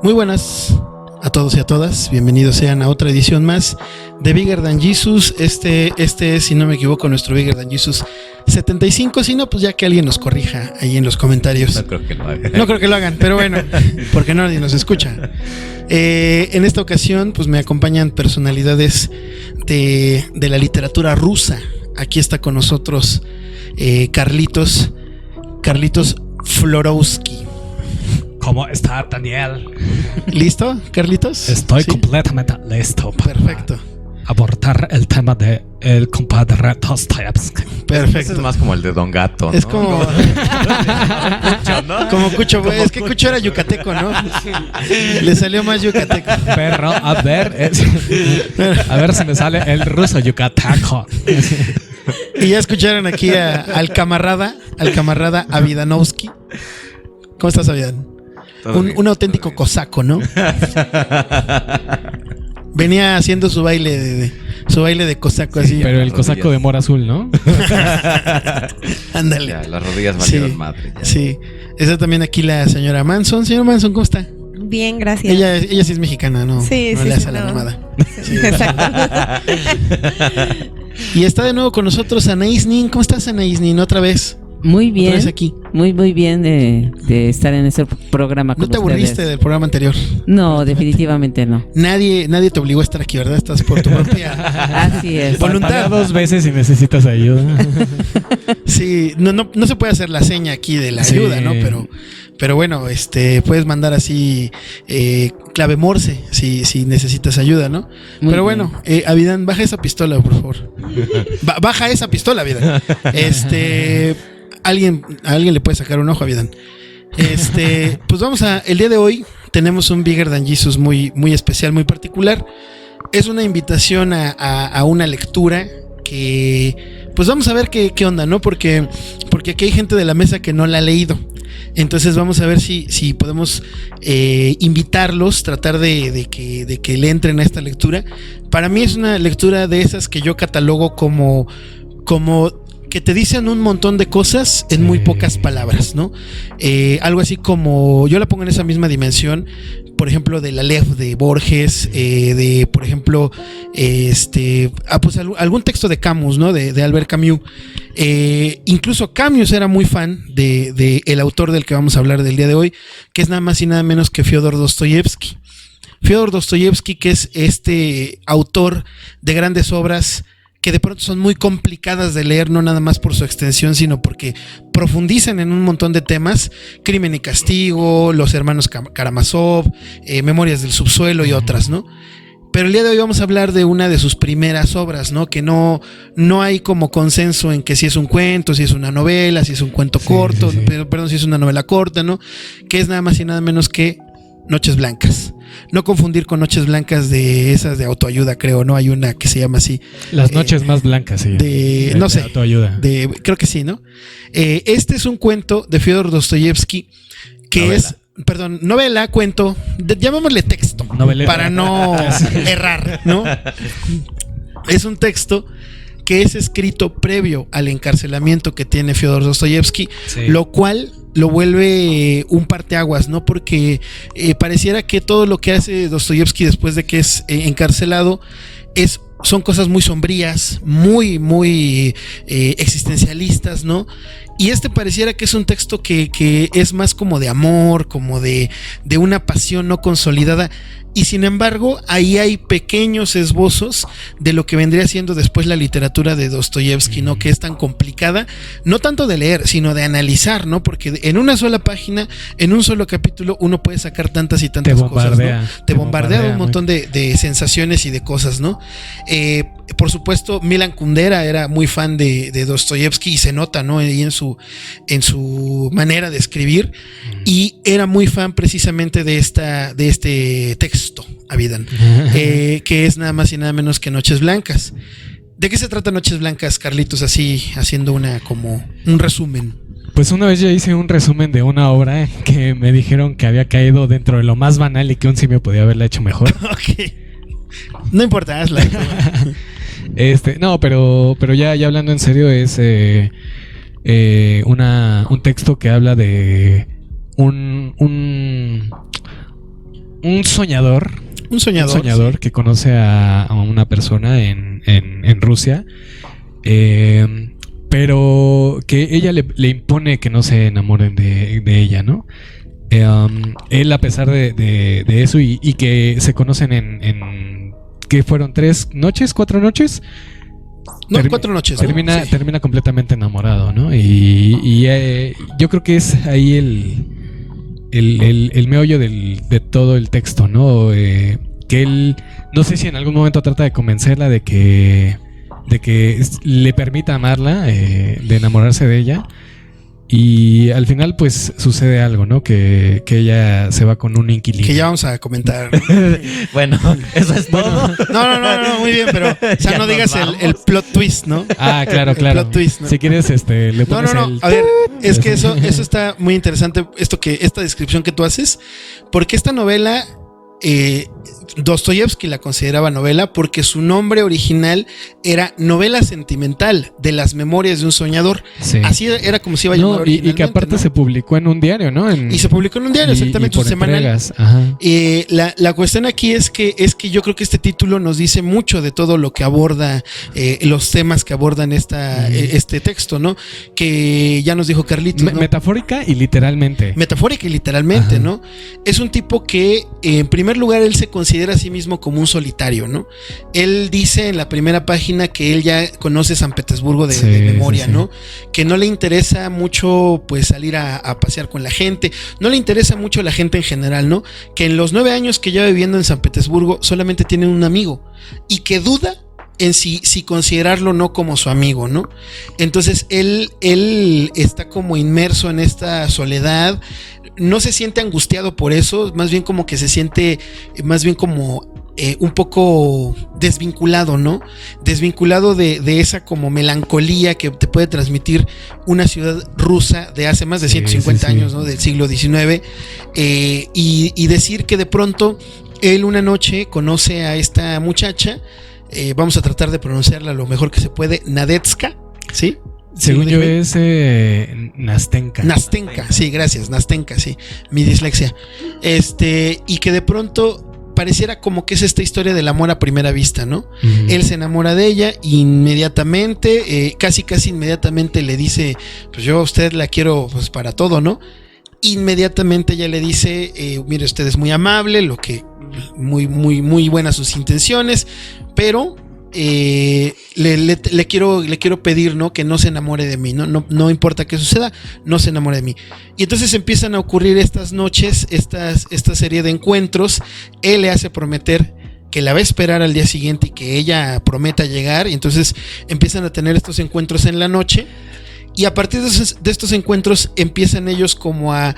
Muy buenas a todos y a todas, bienvenidos sean a otra edición más de Bigger Than Jesus. Este es, si no me equivoco, nuestro Bigger Than Jesus 75, si no, pues ya que alguien nos corrija ahí en los comentarios. No creo que lo hagan. No creo que lo hagan, pero bueno, porque nadie nos escucha. En esta ocasión, pues me acompañan personalidades de la literatura rusa. Aquí está con nosotros Carlitos Florowski. ¿Cómo está, Daniel? ¿Listo, Carlitos? Estoy ¿Sí? completamente listo para Perfecto. abordar el tema de el compadre Dostoyevsky. Perfecto. Ese es más como el de Don Gato, ¿no? Es como Cucho, ¿no? como Cucho, es que Cucho era yucateco, ¿no? Le salió más yucateco. Pero a ver si me sale el ruso yucateco. Y ya escucharon aquí al camarada Avidanovsky. ¿Cómo estás, Avidan? Un auténtico cosaco, ¿no? Venía haciendo su baile de cosaco, así. Pero el cosaco de mora azul, ¿no? Ándale. Ya, las rodillas valieron Sí, madre. Ya. sí. Está también aquí la señora Manson. Señora Manson, ¿cómo está? Bien, gracias. Ella sí es mexicana, ¿no? Sí, no sí, le hace sí, a la no. mamada. Sí, exacto. Y está de nuevo con nosotros Anaís Nin. ¿Cómo estás, Anaís Nin? Otra vez. Muy Otra bien, vez aquí. muy bien de estar en este programa con ¿No te aburriste ustedes. del programa anterior? No, definitivamente no. Nadie te obligó a estar aquí, ¿verdad? Estás por tu propia Así es. voluntad. Patea 2 veces si necesitas ayuda. Sí, no se puede hacer la seña aquí de la Sí. ayuda, ¿no? Pero bueno, puedes mandar así clave Morse si necesitas ayuda, ¿no? Muy Pero bien. bueno, Avidan, baja esa pistola, por favor. Baja esa pistola, Avidan. A alguien le puede sacar un ojo, Avidan. Pues el día de hoy tenemos un Bigger Than Jesus muy, muy especial, muy particular. Es una invitación a una lectura que, pues vamos a ver qué onda, ¿no? Porque aquí hay gente de la mesa que no la ha leído. Entonces vamos a ver si podemos invitarlos, tratar de que le entren a esta lectura. Para mí es una lectura de esas que yo catalogo como que te dicen un montón de cosas en muy pocas palabras, ¿no? Algo así como, yo la pongo en esa misma dimensión, por ejemplo, de la Lev de Borges, de, por ejemplo, pues algún texto de Camus, ¿no? De Albert Camus. Incluso Camus era muy fan de el autor del que vamos a hablar del día de hoy, que es nada más y nada menos que Fyodor Dostoyevsky. Fyodor Dostoyevsky, que es este autor de grandes obras que de pronto son muy complicadas de leer, no nada más por su extensión, sino porque profundizan en un montón de temas: Crimen y Castigo, Los hermanos Karamazov, Memorias del subsuelo y otras, ¿no? Pero el día de hoy vamos a hablar de una de sus primeras obras, ¿no? Que no hay como consenso en que si es un cuento, si es una novela, si es un cuento corto, sí. Perdón, si es una novela corta, ¿no? Que es nada más y nada menos que Noches Blancas. No confundir con Noches Blancas de esas de autoayuda, creo, ¿no? Hay una que se llama así. Las noches más blancas, sí. No sé. Autoayuda. Creo que sí, ¿no? Este es un cuento de Fyodor Dostoyevsky que Novela. es, perdón, novela, cuento, llamémosle texto, Noveleta. para no errar, ¿no? Es un texto que es escrito previo al encarcelamiento que tiene Fyodor Dostoyevsky, Sí. lo cual lo vuelve un parteaguas, ¿no? Porque pareciera que todo lo que hace Dostoyevsky después de que es encarcelado son cosas muy sombrías, muy, muy existencialistas, ¿no? Y pareciera que es un texto que es más como de amor, como de una pasión no consolidada. Y sin embargo, ahí hay pequeños esbozos de lo que vendría siendo después la literatura de Dostoyevsky, ¿no? Que es tan complicada, no tanto de leer, sino de analizar, ¿no? Porque en una sola página, en un solo capítulo, uno puede sacar tantas y tantas cosas, ¿no? Te bombardea de un montón de sensaciones y de cosas, ¿no? Por supuesto, Milan Kundera era muy fan de Dostoyevsky y se nota, ¿no? Ahí en su manera de escribir, y era muy fan precisamente de este texto, Avidan, que es nada más y nada menos que Noches Blancas. ¿De qué se trata Noches Blancas, Carlitos? Así haciendo como un resumen. Pues una vez yo hice un resumen de una obra que me dijeron que había caído dentro de lo más banal y que un simio podía haberla hecho mejor. Ok. No importa, hazla. No, pero ya hablando en serio, es un texto que habla de un un soñador. Un soñador. Un soñador que conoce a una persona en Rusia. Pero que ella le impone que no se enamoren de ella, ¿no? Él, a pesar de eso, y que se conocen en ¿qué fueron? ¿3 noches? ¿4 noches? No, 4 noches. Termina, Sí. termina completamente enamorado, ¿no? Y yo creo que es ahí el meollo de todo el texto, ¿no? Que él, no sé si en algún momento trata de convencerla de que le permita amarla, de enamorarse de ella. Y al final pues sucede algo, ¿no? Que ella se va con un inquilino. Que ya vamos a comentar. Bueno, eso es todo. No, muy bien, pero o sea, Ya no nos digas vamos. el plot twist, ¿no? Ah, claro, El claro. plot twist, ¿no? Si quieres, le pones No. el... A ver, es que eso está muy interesante, esta descripción que tú haces, porque esta novela, Dostoyevsky la consideraba novela porque su nombre original era novela sentimental de las memorias de un soñador. Sí. Así era como se iba a llamar No, y originalmente, que aparte ¿no? se publicó en un diario, ¿no? Y se publicó en un diario, exactamente, y por un semanal. entregas, ajá. La cuestión aquí es que yo creo que este título nos dice mucho de todo lo que aborda, los temas que abordan este texto, ¿no? Que ya nos dijo Carlitos, ¿no? Metafórica y literalmente. Metafórica y literalmente, Ajá. ¿no? Es un tipo que, en primer lugar, él se considera a sí mismo como un solitario, ¿no? Él dice en la primera página que él ya conoce San Petersburgo de memoria, sí. ¿no? Que no le interesa mucho, pues, salir a pasear con la gente, no le interesa mucho la gente en general, ¿no? Que en los 9 años que lleva viviendo en San Petersburgo solamente tiene un amigo y que duda en si considerarlo no como su amigo, ¿no? Entonces él está como inmerso en esta soledad, no se siente angustiado por eso, más bien como que se siente más bien como un poco desvinculado, ¿no? Desvinculado de esa como melancolía que te puede transmitir una ciudad rusa de hace más de 150 años, ¿no? Del siglo XIX, y decir que de pronto él una noche conoce a esta muchacha, vamos a tratar de pronunciarla lo mejor que se puede, Nadezhda, ¿sí? Según ¿Sí yo lo dije es Nastenka. Nastenka, sí, gracias, Nastenka, sí, mi dislexia. Y que de pronto pareciera como que es esta historia del amor a primera vista, ¿no? Uh-huh. Él se enamora de ella inmediatamente, casi inmediatamente le dice, pues yo a usted la quiero pues para todo, ¿no? Inmediatamente ella le dice, mire, usted es muy amable, lo que muy buenas sus intenciones, pero le quiero pedir, ¿no? Que no se enamore de mí, no importa qué suceda, no se enamore de mí. Y entonces empiezan a ocurrir estas noches, esta serie de encuentros. Él le hace prometer que la va a esperar al día siguiente y que ella prometa llegar, y entonces empiezan a tener estos encuentros en la noche. Y a partir de estos encuentros empiezan ellos como a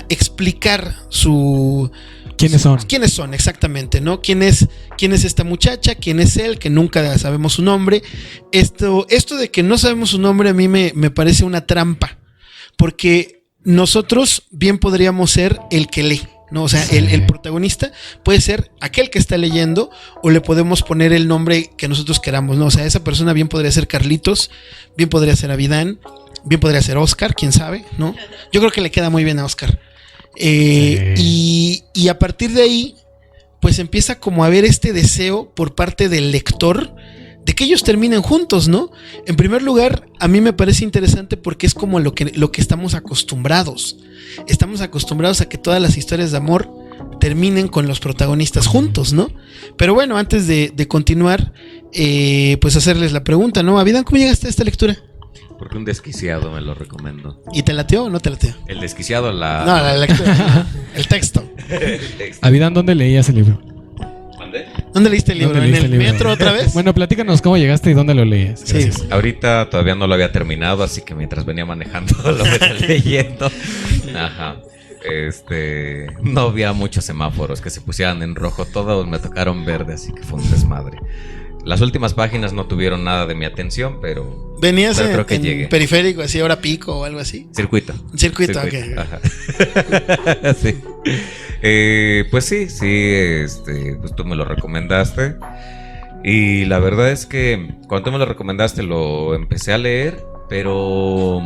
explicar ¿Quiénes son? ¿Quiénes son exactamente, no? ¿Quién es esta muchacha? ¿Quién es él? Que nunca sabemos su nombre. Esto de que no sabemos su nombre a mí me parece una trampa, porque nosotros bien podríamos ser el que lee, ¿no? O sea, sí. el protagonista puede ser aquel que está leyendo, o le podemos poner el nombre que nosotros queramos, ¿no? O sea, esa persona bien podría ser Carlitos, bien podría ser Avidán, bien podría ser Oscar, quién sabe, ¿no? Yo creo que le queda muy bien a Oscar. Sí. Y a partir de ahí, pues empieza como a haber este deseo por parte del lector de que ellos terminen juntos, ¿no? En primer lugar, a mí me parece interesante porque es como lo que estamos acostumbrados. Estamos acostumbrados a que todas las historias de amor terminen con los protagonistas juntos, ¿no? Pero bueno, antes de continuar, pues hacerles la pregunta, ¿no? Avidán, ¿cómo llegaste a esta lectura? Porque un desquiciado me lo recomiendo. ¿Y te lateó o no te lateó? El desquiciado, No, la lectura, el texto. Avidán, ¿dónde leías el libro? ¿Mandé? ¿Dónde leíste el libro? ¿Dónde ¿En leíste el el libro? metro otra vez? Bueno, platícanos cómo llegaste y dónde lo leías. Sí. Gracias. Ahorita todavía no lo había terminado, así que mientras venía manejando lo venía leyendo. Ajá. No había muchos semáforos que se pusieran en rojo, todos me tocaron verde, así que fue un desmadre. Las últimas páginas no tuvieron nada de mi atención, pero ¿Venías creo que en llegué. periférico, así, hora pico o algo así? Circuito. Circuito, ok. Ajá. Sí. Pues sí, pues tú me lo recomendaste. Y la verdad es que cuando tú me lo recomendaste lo empecé a leer, pero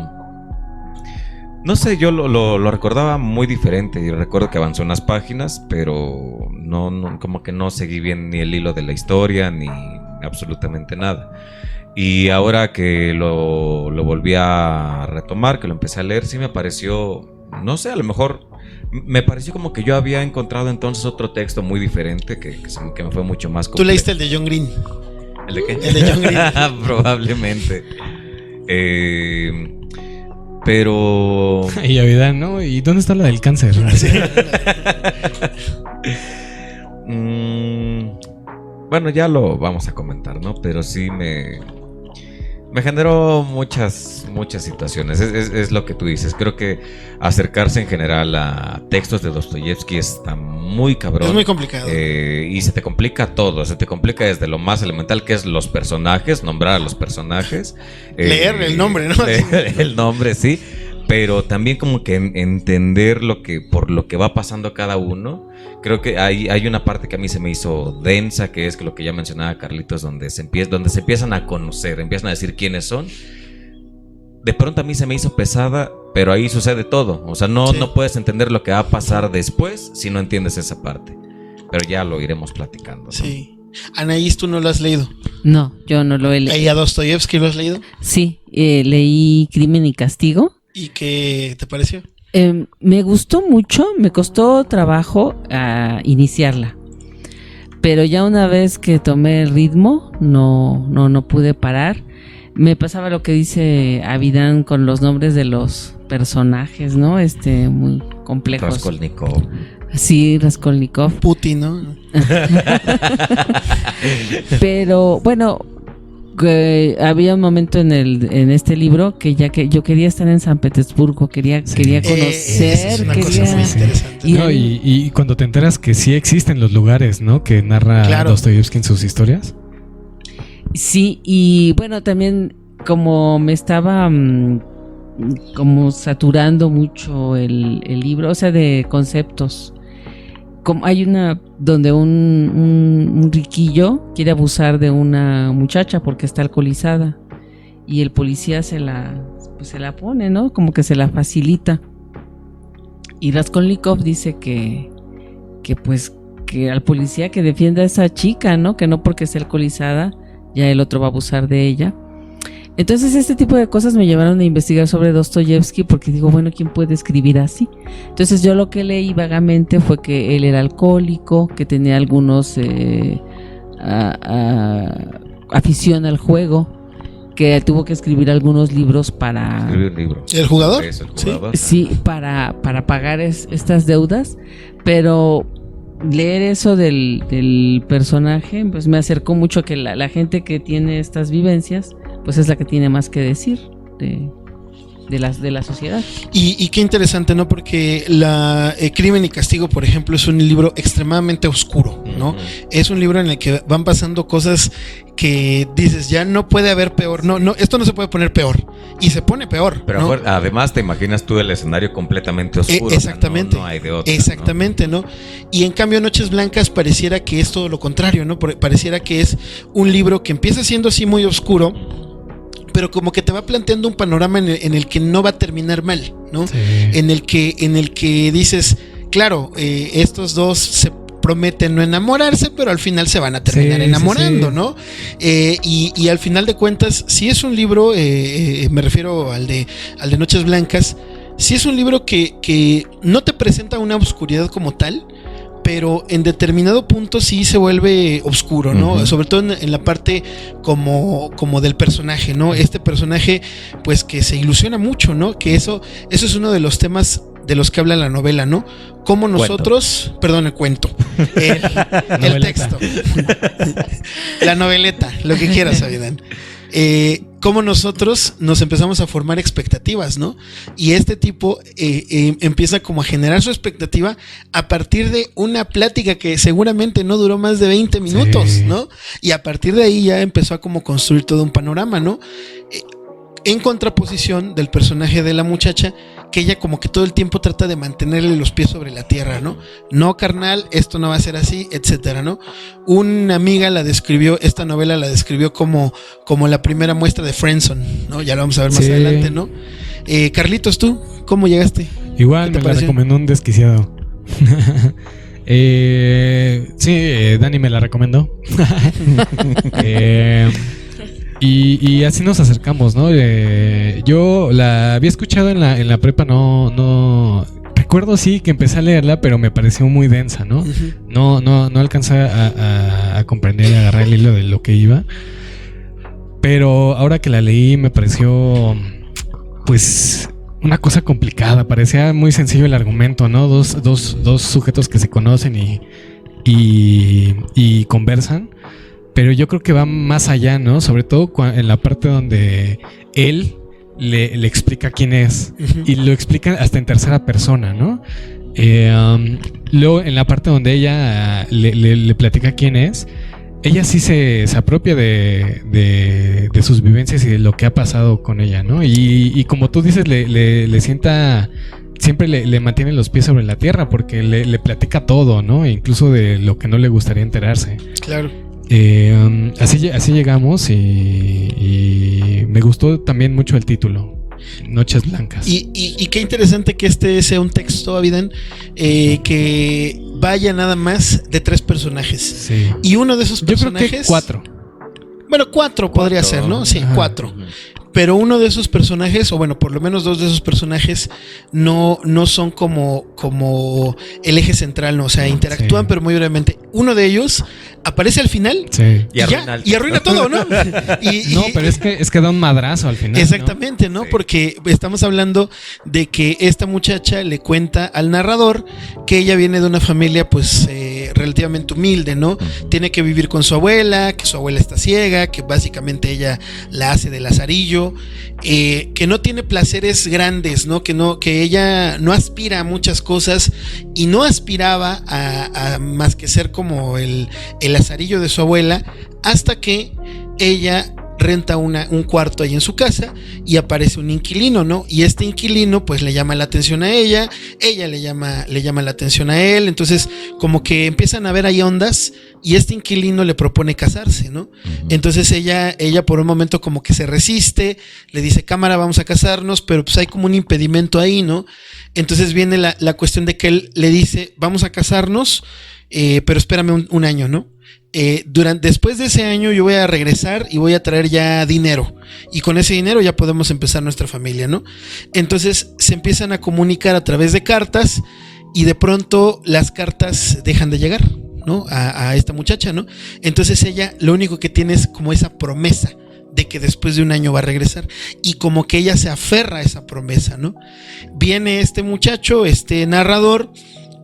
No sé, yo lo recordaba muy diferente y recuerdo que avanzó unas páginas, pero no, como que no seguí bien ni el hilo de la historia ni absolutamente nada. Y ahora que lo volví a retomar, que lo empecé a leer, sí me pareció, no sé, a lo mejor me pareció como que yo había encontrado entonces otro texto muy diferente que me fue mucho más complejo. Tú leíste el de John Green. ¿El de qué? El de John Green. Probablemente. Pero... Y Avidán, ¿no? ¿Y dónde está la del cáncer? Bueno, ya lo vamos a comentar, ¿no? Pero sí me generó muchas situaciones. Es lo que tú dices. Creo que acercarse en general a textos de Dostoyevsky está muy cabrón. Es muy complicado. Y se te complica todo. Se te complica desde lo más elemental, que es los personajes, nombrar a los personajes. Leer el nombre, ¿no? Leer el nombre, sí. Pero también como que entender por lo que va pasando cada uno. Creo que hay una parte que a mí se me hizo densa, que es lo que ya mencionaba Carlitos, donde se empiezan a conocer, empiezan a decir quiénes son. De pronto a mí se me hizo pesada, pero ahí sucede todo. O sea, no puedes entender lo que va a pasar después si no entiendes esa parte. Pero ya lo iremos platicando, ¿no? Sí. Anaís, ¿tú no lo has leído? No, yo no lo he leído. ¿Y a Dostoyevsky lo has leído? Sí, leí Crimen y Castigo. ¿Y qué te pareció? Me gustó mucho, me costó trabajo iniciarla, pero ya una vez que tomé el ritmo, no pude parar. Me pasaba lo que dice Avidán con los nombres de los personajes, ¿no? Muy complejos. Raskolnikov. Sí, Raskolnikov. Putin, ¿no? Pero bueno, había un momento en este libro que yo quería estar en San Petersburgo, quería conocer, es una cosa muy interesante. No, y cuando te enteras que sí existen los lugares, ¿no? Que narra Dostoyevsky en sus historias. Sí, y bueno, también como me estaba como saturando mucho el libro, o sea, de conceptos. Como hay una donde un riquillo quiere abusar de una muchacha porque está alcoholizada y el policía se la pone, ¿no? Como que se la facilita. Y Raskolnikov dice que al policía que defienda a esa chica, ¿no? Que no porque esté alcoholizada ya el otro va a abusar de ella. Entonces este tipo de cosas me llevaron a investigar sobre Dostoyevsky porque digo, bueno, ¿quién puede escribir así? Entonces yo lo que leí vagamente fue que él era alcohólico, que tenía algunos afición al juego, que tuvo que escribir algunos libros para... Escribir un libro. ¿El jugador? Es el jugador. Sí, para pagar estas deudas, pero... leer eso del personaje pues me acercó mucho a que la gente que tiene estas vivencias pues es la que tiene más que decir de la sociedad. Y qué interesante, ¿no? Porque Crimen y Castigo, por ejemplo, es un libro extremadamente oscuro, ¿no? Uh-huh. Es un libro en el que van pasando cosas que dices, ya no puede haber peor, no, esto no se puede poner peor, y se pone peor. Pero ¿no? Además te imaginas tú el escenario completamente oscuro. Exactamente. No hay de otra, exactamente, ¿no? Y en cambio Noches Blancas pareciera que es todo lo contrario, ¿no? Pareciera que es un libro que empieza siendo así muy oscuro, pero como que te va planteando un panorama en el que no va a terminar mal, ¿no? Sí. En el que dices, claro, estos dos se prometen no enamorarse, pero al final se van a terminar enamorando, sí. ¿no? Y al final de cuentas, si es un libro, me refiero al de Noches Blancas, si es un libro que no te presenta una oscuridad como tal, pero en determinado punto sí se vuelve oscuro, ¿no? Uh-huh. Sobre todo en la parte como del personaje, ¿no? Este personaje, pues que se ilusiona mucho, ¿no? Que eso es uno de los temas de los que habla la novela, ¿no? Cómo nosotros, el cuento, el texto, la noveleta, lo que quieras, Avidán. Cómo nosotros nos empezamos a formar expectativas, ¿no? Y este tipo empieza como a generar su expectativa a partir de una plática que seguramente no duró más de 20 minutos, sí. ¿no? Y a partir de ahí ya empezó a como construir todo un panorama, ¿no? En contraposición del personaje de la muchacha, que ella como que todo el tiempo trata de mantenerle los pies sobre la tierra, ¿no? No, carnal, esto no va a ser así, etcétera, ¿no? Una amiga esta novela la describió como la primera muestra de friendzone, ¿no? Ya lo vamos a ver más adelante, ¿no? Carlitos, ¿tú cómo llegaste? Igual ¿Qué te me la pareció? recomendó un desquiciado. Dani me la recomendó. Y así nos acercamos, ¿no? Yo la había escuchado en la prepa, no recuerdo sí que empecé a leerla, pero me pareció muy densa, ¿no? Ujú. No alcancé a comprender y agarrar el hilo de lo que iba. Pero ahora que la leí me pareció, pues, una cosa complicada. Parecía muy sencillo el argumento, ¿no? Dos sujetos que se conocen y conversan. Pero yo creo que va más allá, ¿no? Sobre todo en la parte donde él le explica quién es. Ujú. Y lo explica hasta en tercera persona, ¿no? Luego en la parte donde ella le platica quién es, ella sí se apropia de sus vivencias y de lo que ha pasado con ella, ¿no? Y como tú dices, le sienta, siempre le mantiene los pies sobre la tierra porque le platica todo, ¿no? E incluso de lo que no le gustaría enterarse. Claro. Así llegamos y me gustó también mucho el título, Noches Blancas. Y qué interesante que este sea un texto, Avidan, que vaya nada más de 3 personajes. Sí. Y uno de esos Yo creo personajes. que 4. Bueno, 4 podría ser, ¿no? Sí, Ajá. 4. Pero uno de esos personajes, o bueno, por lo menos 2 de esos personajes, no son como el eje central, ¿no? O sea, interactúan, Sí. pero muy brevemente. Uno de ellos aparece al final Sí. Y arruina el y arruina todo, ¿no? No, pero es que da un madrazo al final. Exactamente, ¿no? Sí. Porque estamos hablando de que esta muchacha le cuenta al narrador que ella viene de una familia pues relativamente humilde, ¿no? Tiene que vivir con su abuela, que su abuela está ciega, que básicamente ella la hace de lazarillo, que no tiene placeres grandes, ¿no? Que ella no aspira a muchas cosas y no aspiraba a más que ser como el lazarillo de su abuela, hasta que ella renta un cuarto ahí en su casa y aparece un inquilino, ¿no? Y este inquilino pues le llama la atención a ella le llama la atención a él, entonces como que empiezan a ver ahí ondas y este inquilino le propone casarse, ¿no? Entonces ella por un momento como que se resiste, le dice, cámara, vamos a casarnos, pero pues hay como un impedimento ahí, ¿no? Entonces viene la cuestión de que él le dice, vamos a casarnos, pero espérame un año, ¿no? Después de ese año yo voy a regresar y voy a traer ya dinero y con ese dinero ya podemos empezar nuestra familia, ¿no? Entonces se empiezan a comunicar a través de cartas y de pronto las cartas dejan de llegar, ¿no? A esta muchacha, ¿no? Entonces ella lo único que tiene es como esa promesa de que después de un año va a regresar y como que ella se aferra a esa promesa, ¿no? Viene este muchacho, este narrador,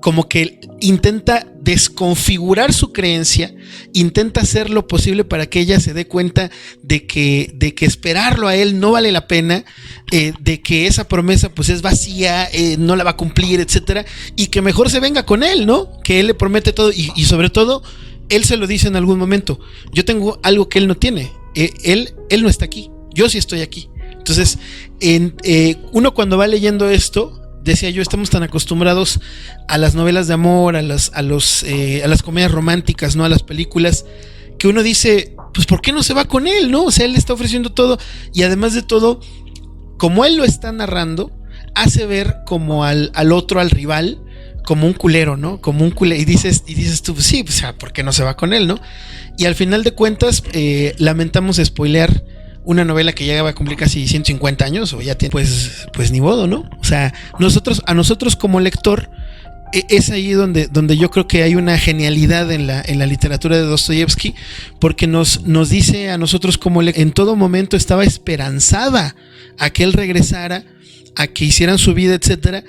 como que intenta desconfigurar su creencia, intenta hacer lo posible para que ella se dé cuenta de que esperarlo a él no vale la pena, de que esa promesa pues es vacía, no la va a cumplir, etcétera, y que mejor se venga con él, ¿no? Que él le promete todo y sobre todo él se lo dice en algún momento, yo tengo algo que él no tiene, él no está aquí, yo sí estoy aquí. Entonces uno cuando va leyendo esto, decía yo, estamos tan acostumbrados a las novelas de amor, a las comedias románticas, ¿no? A las películas, que uno dice, pues ¿por qué no se va con él, no? O sea, él le está ofreciendo todo y además de todo, como él lo está narrando, hace ver como al otro, al rival, como un culero, ¿no? Como un culero. Y dices tú, pues sí, o sea, ¿por qué no se va con él, no? Y al final de cuentas, lamentamos spoilear una novela que ya va a cumplir casi 150 años o ya tiene, pues ni modo, ¿no? O sea, a nosotros como lector es ahí donde yo creo que hay una genialidad en la literatura de Dostoyevsky, porque nos dice a nosotros como en todo momento estaba esperanzada a que él regresara, a que hicieran su vida, etcétera.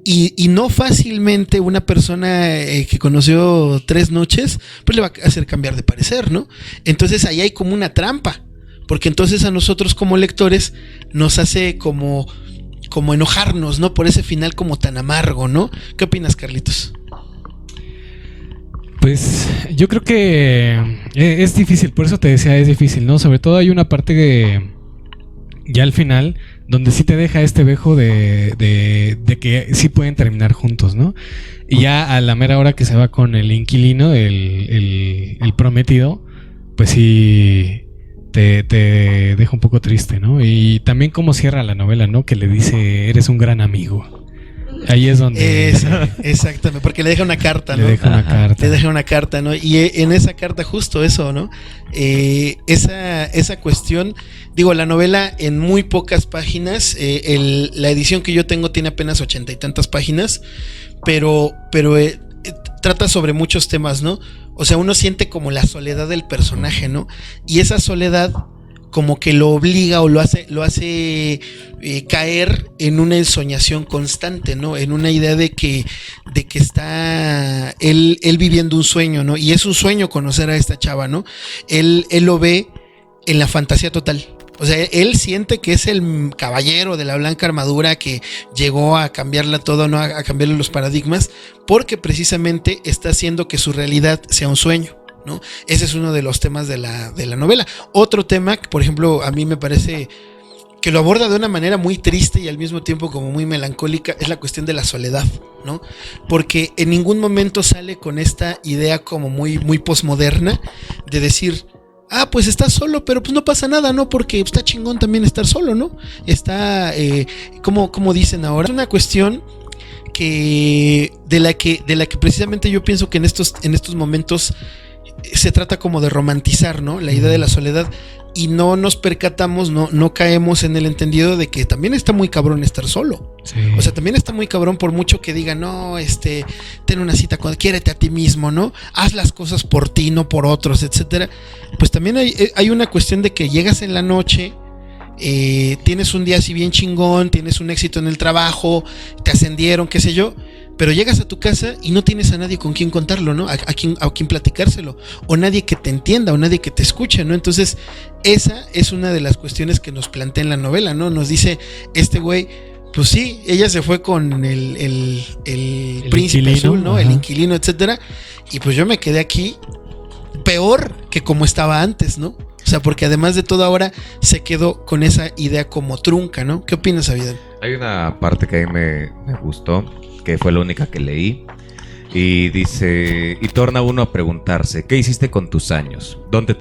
Y no fácilmente una persona que conoció 3 noches, pues le va a hacer cambiar de parecer, ¿no? Entonces ahí hay como una trampa. Porque entonces a nosotros como lectores nos hace como enojarnos, ¿no? Por ese final como tan amargo, ¿no? ¿Qué opinas, Carlitos? Pues yo creo que es difícil, por eso te decía, es difícil, ¿no? Sobre todo hay una parte que ya al final, donde sí te deja este vejo de que sí pueden terminar juntos, ¿no? Y ya a la mera hora que se va con el inquilino, el prometido, pues sí te deja un poco triste, ¿no? Y también cómo cierra la novela, ¿no? Que le dice, eres un gran amigo. Ahí es donde... Exactamente, porque le deja una carta, ¿no? Le deja una carta. Le deja una carta, ¿no? Y en esa carta justo eso, ¿no? Esa cuestión, digo, la novela en muy pocas páginas, la edición que yo tengo tiene apenas 80 y tantas páginas, pero trata sobre muchos temas, ¿no? O sea, uno siente como la soledad del personaje, ¿no? Y esa soledad como que lo obliga o lo hace caer en una ensoñación constante, ¿no? En una idea de que está él viviendo un sueño, ¿no? Y es un sueño conocer a esta chava, ¿no? Él lo ve en la fantasía total. O sea, él siente que es el caballero de la blanca armadura que llegó a cambiarla todo, ¿no? A cambiarle los paradigmas, porque precisamente está haciendo que su realidad sea un sueño, ¿no? Ese es uno de los temas de la novela. Otro tema que, por ejemplo, a mí me parece que lo aborda de una manera muy triste y al mismo tiempo como muy melancólica, es la cuestión de la soledad, ¿no? Porque en ningún momento sale con esta idea como muy, muy posmoderna de decir, pues estás solo, pero pues no pasa nada, ¿no? Porque está chingón también estar solo, ¿no? Está, como dicen ahora, es una cuestión de la que precisamente yo pienso que en estos momentos se trata como de romantizar, ¿no? La idea de la soledad, y no nos percatamos, no caemos en el entendido de que también está muy cabrón estar solo. Sí. O sea, también está muy cabrón, por mucho que diga, no, ten una cita quiérete a ti mismo, ¿no? Haz las cosas por ti, no por otros, etcétera. Pues también hay una cuestión de que llegas en la noche, tienes un día así bien chingón, tienes un éxito en el trabajo, te ascendieron, qué sé yo, pero llegas a tu casa y no tienes a nadie con quien contarlo, ¿no? A quien platicárselo, o nadie que te entienda, o nadie que te escuche, ¿no? Entonces, esa es una de las cuestiones que nos plantea en la novela, ¿no? Nos dice este güey, pues sí, ella se fue con el príncipe azul, ¿no? Ajá. El inquilino, etcétera, y pues yo me quedé aquí peor que como estaba antes, ¿no? O sea, porque además de todo ahora se quedó con esa idea como trunca, ¿no? ¿Qué opinas, Avidan? Hay una parte que a mí me gustó, que fue la única que leí, y dice, y torna uno a preguntarse, ¿qué hiciste con tus años? ¿Dónde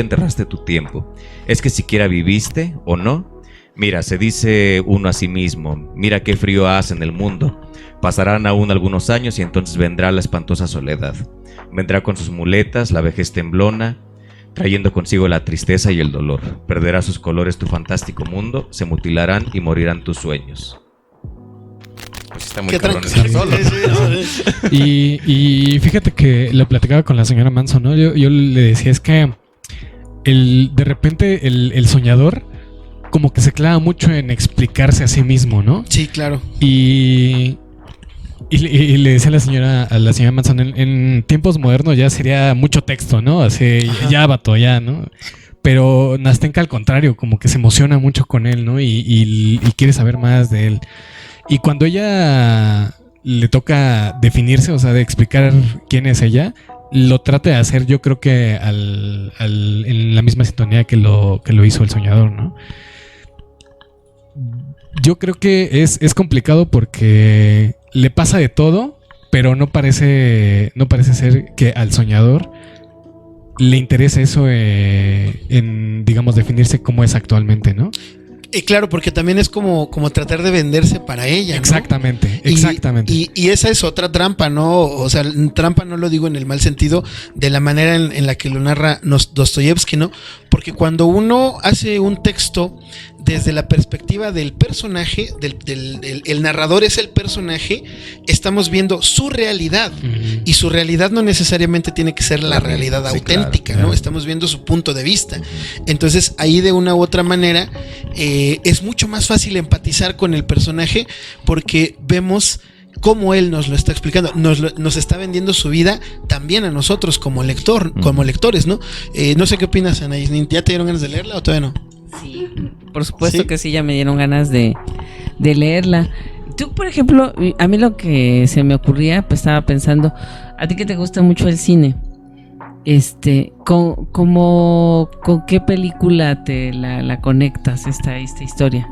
enterraste tu tiempo? ¿Es que siquiera viviste o no? Mira, se dice uno a sí mismo, mira qué frío hace en el mundo. Pasarán aún algunos años y entonces vendrá la espantosa soledad. Vendrá con sus muletas, la vejez temblona, trayendo consigo la tristeza y el dolor. Perderá sus colores tu fantástico mundo, se mutilarán y morirán tus sueños. Pues está muy cabrón estar solo. Y fíjate que lo platicaba con la señora Manson, ¿no? Yo le decía, es que de repente el soñador como que se clava mucho en explicarse a sí mismo, ¿no? Sí, claro. Y le decía a la señora Manson, en tiempos modernos ya sería mucho texto, ¿no? Así, ya vato, ya, ¿no? Pero Nastenka al contrario, como que se emociona mucho con él, ¿no? Y quiere saber más de él. Y cuando ella le toca definirse, o sea, de explicar quién es ella, lo trata de hacer, yo creo que en la misma sintonía que lo hizo el soñador, ¿no? Yo creo que es complicado porque le pasa de todo, pero no parece ser que al soñador le interese eso en, digamos, definirse cómo es actualmente, ¿no? Claro, porque también es como tratar de venderse para ella, ¿no? Exactamente. Y esa es otra trampa, ¿no? O sea, trampa no lo digo en el mal sentido, de la manera en la que lo narra Dostoyevsky, ¿no? Porque cuando uno hace un texto desde la perspectiva del personaje, el narrador es el personaje, estamos viendo su realidad. Uh-huh. Y su realidad no necesariamente tiene que ser la realidad auténtica, claro, ¿no? Estamos viendo su punto de vista. Entonces, ahí de una u otra manera es mucho más fácil empatizar con el personaje porque vemos cómo él nos lo está explicando, nos está vendiendo su vida también a nosotros como lectores, ¿no? No sé qué opinas, Anaís. ¿Ya te dieron ganas de leerla o todavía no? Sí, por supuesto que sí, ya me dieron ganas de leerla. Tú, por ejemplo, a mí lo que se me ocurría, pues estaba pensando, a ti que te gusta mucho el cine, ¿con qué película te la conectas esta historia?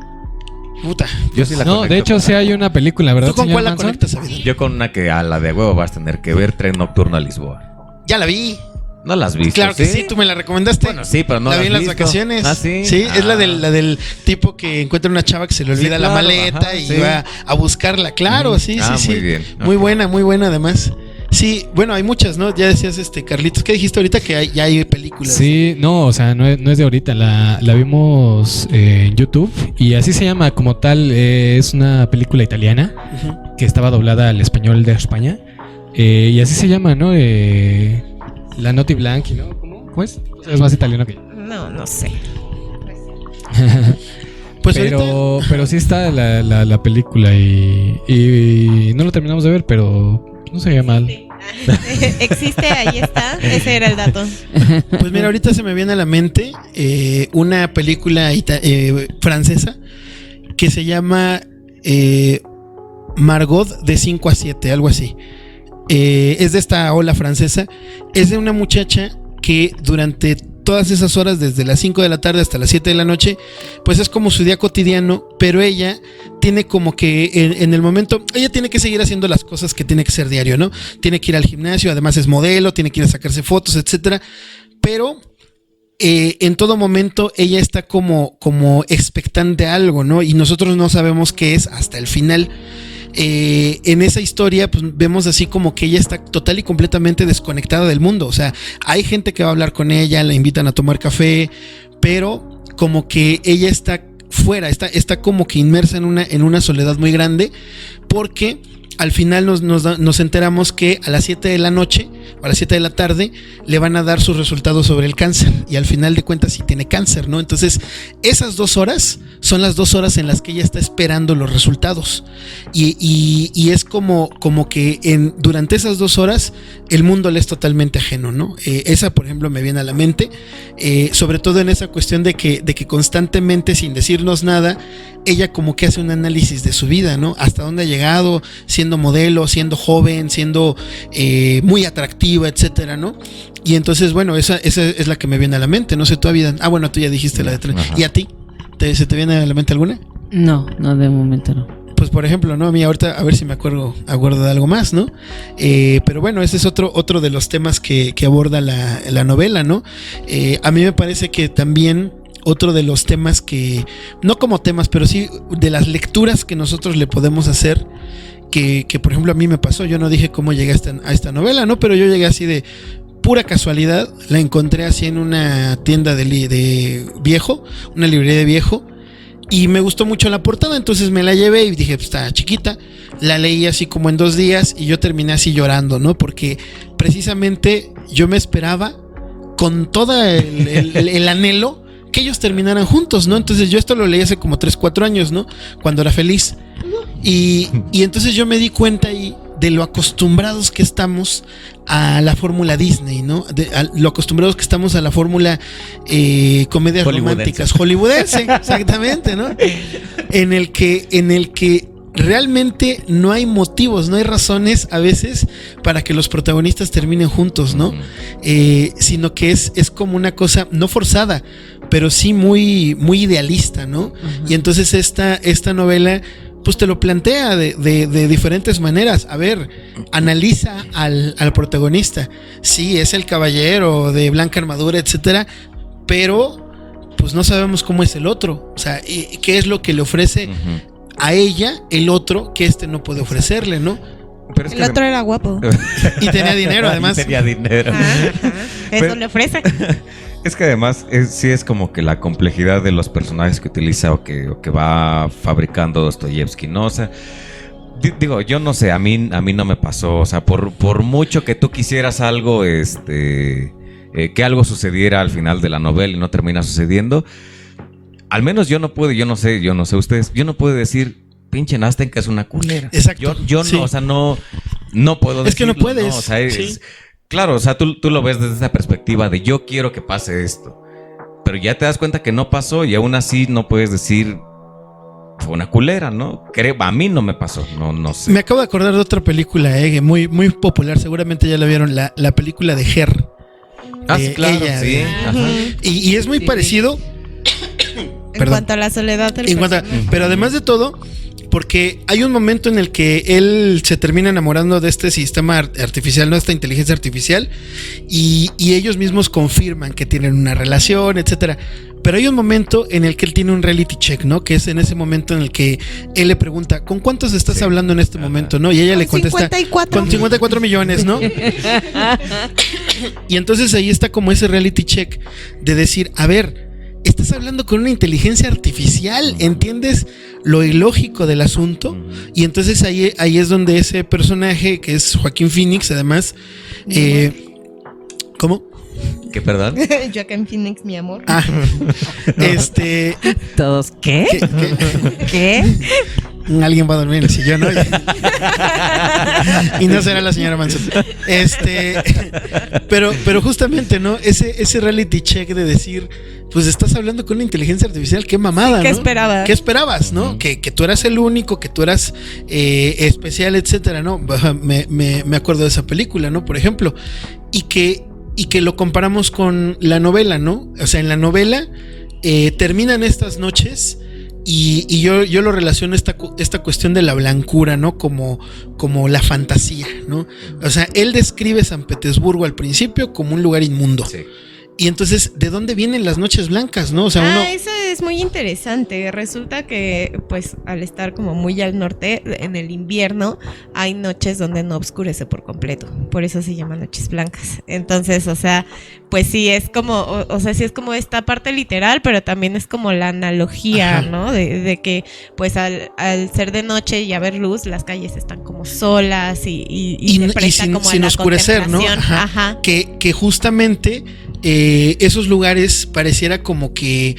Puta. Yo sí la conecto. No, de hecho sí hay una película, ¿verdad? ¿Tú con cuál Manson? la conectas, Avidan? Yo con una que a la de huevo vas a tener que ver, Tren Nocturno a Lisboa. Ya la vi. ¿No la has visto? Claro que sí, tú me la recomendaste. Bueno, sí, pero no la la vi has en las visto. vacaciones. ¿Ah, sí? Sí, es la Ah. del tipo que encuentra una chava que se le olvida Sí, la claro, maleta ajá, y sí. va a buscarla. Claro, Ujú. sí, Ah, sí, muy sí. bien. Muy Ok. buena además. Sí, bueno, hay muchas, ¿no? Ya decías, Carlitos, ¿qué dijiste ahorita? Que ya hay películas. Sí, no, o sea, no es de ahorita, la vimos en YouTube y así se llama como tal, es una película italiana Ujú. que estaba doblada al español de España y así se llama, ¿no? La Notte Blanchi, ¿no? ¿Cómo es? O sea, es más italiano que yo. No sé. Pues ahorita, Pero sí está la película y no lo terminamos de ver, pero no se veía mal. Existe, ahí está. Ese era el dato. pues mira, ahorita se me viene a la mente una película francesa que se llama Margot de 5 a 7, algo así. Es de esta ola francesa. Es de una muchacha que durante todas esas horas, desde las 5 de la tarde hasta las 7 de la noche, pues es como su día cotidiano, pero ella tiene como que en el momento, ella tiene que seguir haciendo las cosas que tiene que ser diario, ¿no? Tiene que ir al gimnasio, además es modelo, tiene que ir a sacarse fotos, etcétera, pero en todo momento ella está como expectante a algo, ¿no? Y nosotros no sabemos qué es hasta el final. En esa historia pues vemos así como que ella está total y completamente desconectada del mundo. O sea, hay gente que va a hablar con ella, la invitan a tomar café, pero como que ella está fuera, está como que inmersa en una soledad muy grande, porque al final nos enteramos que a las 7 de la noche o a las 7 de la tarde le van a dar sus resultados sobre el cáncer, y al final de cuentas sí tiene cáncer, ¿no? Entonces esas 2 horas son las 2 horas en las que ella está esperando los resultados, y es como que durante esas 2 horas el mundo le es totalmente ajeno, ¿no? Esa, por ejemplo, me viene a la mente, sobre todo en esa cuestión de que constantemente, sin decirnos nada, ella como que hace un análisis de su vida, ¿no? Hasta dónde ha llegado, siendo modelo, siendo joven, siendo muy atractiva, etcétera, ¿no? Y entonces, bueno, esa es la que me viene a la mente. No sé, tú, Avidan. Ah, bueno, tú ya dijiste la de tren. Ajá. ¿Y a ti? ¿Se te viene a la mente alguna? No, de momento no. Pues por ejemplo, ¿no? A mí ahorita a ver si me acuerdo de algo más, ¿no? Pero bueno, ese es otro de los temas que aborda la novela, ¿no? A mí me parece que también otro de los temas que, no como temas, pero sí de las lecturas que nosotros le podemos hacer, que por ejemplo a mí me pasó, yo no dije cómo llegué a esta novela, ¿no? Pero yo llegué así de pura casualidad, la encontré así en una tienda de viejo, una librería de viejo, y me gustó mucho la portada, entonces me la llevé y dije, pues está chiquita, la leí así como en 2 días y yo terminé así llorando, ¿no? Porque precisamente yo me esperaba con todo el anhelo que ellos terminaran juntos, ¿no? Entonces yo esto lo leí hace como 3-4 años, ¿no? Cuando era feliz. Y entonces yo me di cuenta ahí de lo acostumbrados que estamos a la fórmula Disney, ¿no? Lo acostumbrados que estamos a la fórmula comedias románticas hollywoodense, exactamente, ¿no? En el que realmente no hay motivos, no hay razones a veces para que los protagonistas terminen juntos, ¿no? Sino que es como una cosa no forzada, pero sí muy, muy idealista, ¿no? Y entonces esta novela pues te lo plantea de diferentes maneras. A ver, analiza al protagonista. Sí, es el caballero de blanca armadura, etcétera, pero pues no sabemos cómo es el otro. O sea, qué es lo que le ofrece a ella el otro que no puede ofrecerle, ¿no? Pero es El que otro era guapo. Y tenía dinero, además. Y tenía dinero. Ajá. Eso Pero- le ofrece. Es que además sí es como que la complejidad de los personajes que utiliza o que va fabricando Dostoyevsky, ¿no? O sea, digo, yo no sé, a mí no me pasó, o sea, por mucho que tú quisieras algo, que algo sucediera al final de la novela y no termina sucediendo, al menos yo no sé ustedes, yo no puedo decir, pinche Nastenka es una culera. Exacto. Yo Sí. no, o sea, no puedo decirlo. Es que no puedes. O sea, Sí. Claro, o sea, tú lo ves desde esa perspectiva de yo quiero que pase esto. Pero ya te das cuenta que no pasó y aún así no puedes decir fue una culera, ¿no? A mí no me pasó, no sé. Me acabo de acordar de otra película, muy, muy popular, seguramente ya la vieron, la película de Her. Sí, claro, ella, sí. Ajá. Y es muy parecido. En cuanto a la soledad del En cuanto a- personaje. pero además de todo, Porque hay un momento en el que él se termina enamorando de este sistema artificial, no, esta inteligencia artificial, y ellos mismos confirman que tienen una relación, etcétera. Pero hay un momento en el que él tiene un reality check, ¿no? Que es en ese momento en el que él le pregunta, ¿con cuántos estás hablando en este momento, no? Y ella le contesta, 54. con 54 millones, ¿no? Y entonces ahí está como ese reality check de decir, a ver, estás hablando con una inteligencia artificial, ¿entiendes lo ilógico del asunto? Y entonces ahí es donde ese personaje, que es Joaquín Phoenix, además, ¿cómo? ¿Qué, perdón? Joaquin Phoenix, mi amor. Todos, ¿qué? ¿Qué? Alguien va a dormir en el sillón, ¿no? Y no será la señora Manson. Pero justamente, ¿no? Ese reality check de decir, pues estás hablando con una inteligencia artificial, qué mamada, ¿no? ¿Qué esperabas? ¿Qué esperabas, no? Uh-huh. Que tú eras el único, que tú eras especial, etcétera, ¿no? Me acuerdo de esa película, ¿no? Por ejemplo. Y que lo comparamos con la novela, ¿no? O sea, en la novela terminan estas noches y yo lo relaciono esta cuestión de la blancura, ¿no? Como la fantasía, ¿no? O sea, él describe San Petersburgo al principio como un lugar inmundo. Sí. Y entonces, ¿de dónde vienen las noches blancas, no? O sea, eso es muy interesante. Resulta que, pues, al estar como muy al norte, en el invierno, hay noches donde no oscurece por completo. Por eso se llaman noches blancas. Entonces, o sea, pues sí es como, sí es como esta parte literal, pero también es como la analogía, ajá, ¿no? De que, pues, al ser de noche y haber luz, las calles están como solas y se presta como sin a la oscurecer, ¿no? Ajá. Que justamente esos lugares pareciera como que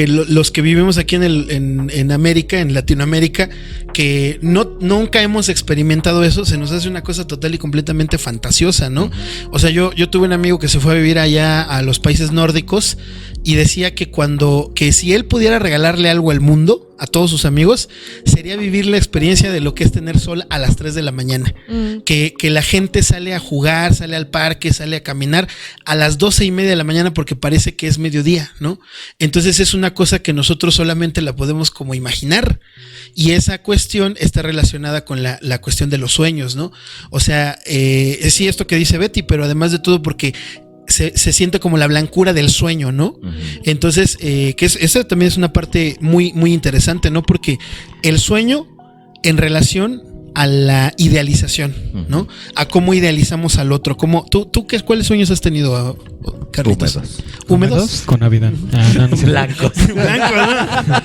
los que vivimos aquí en América, en Latinoamérica, que nunca hemos experimentado eso, se nos hace una cosa total y completamente fantasiosa, ¿no? O sea, yo tuve un amigo que se fue a vivir allá a los países nórdicos y decía que si él pudiera regalarle algo al mundo, a todos sus amigos, sería vivir la experiencia de lo que es tener sol a las 3 de la mañana. Que la gente sale a jugar, sale al parque, sale a caminar a las 12:30 de la mañana porque parece que es mediodía, ¿no? Entonces es una cosa que nosotros solamente la podemos como imaginar. Y esa cuestión está relacionada con la cuestión de los sueños, ¿no? O sea, sí, esto que dice Betty, pero además de todo porque se siente como la blancura del sueño, ¿no? Uh-huh. Entonces, esa también es una parte muy, muy interesante, ¿no? Porque el sueño en relación a la idealización, ¿no? A cómo idealizamos al otro. ¿Tú cuáles sueños has tenido, Carlitos? ¿Húmedos? Con Navidad. No. Blancos. Blancos, ¿no?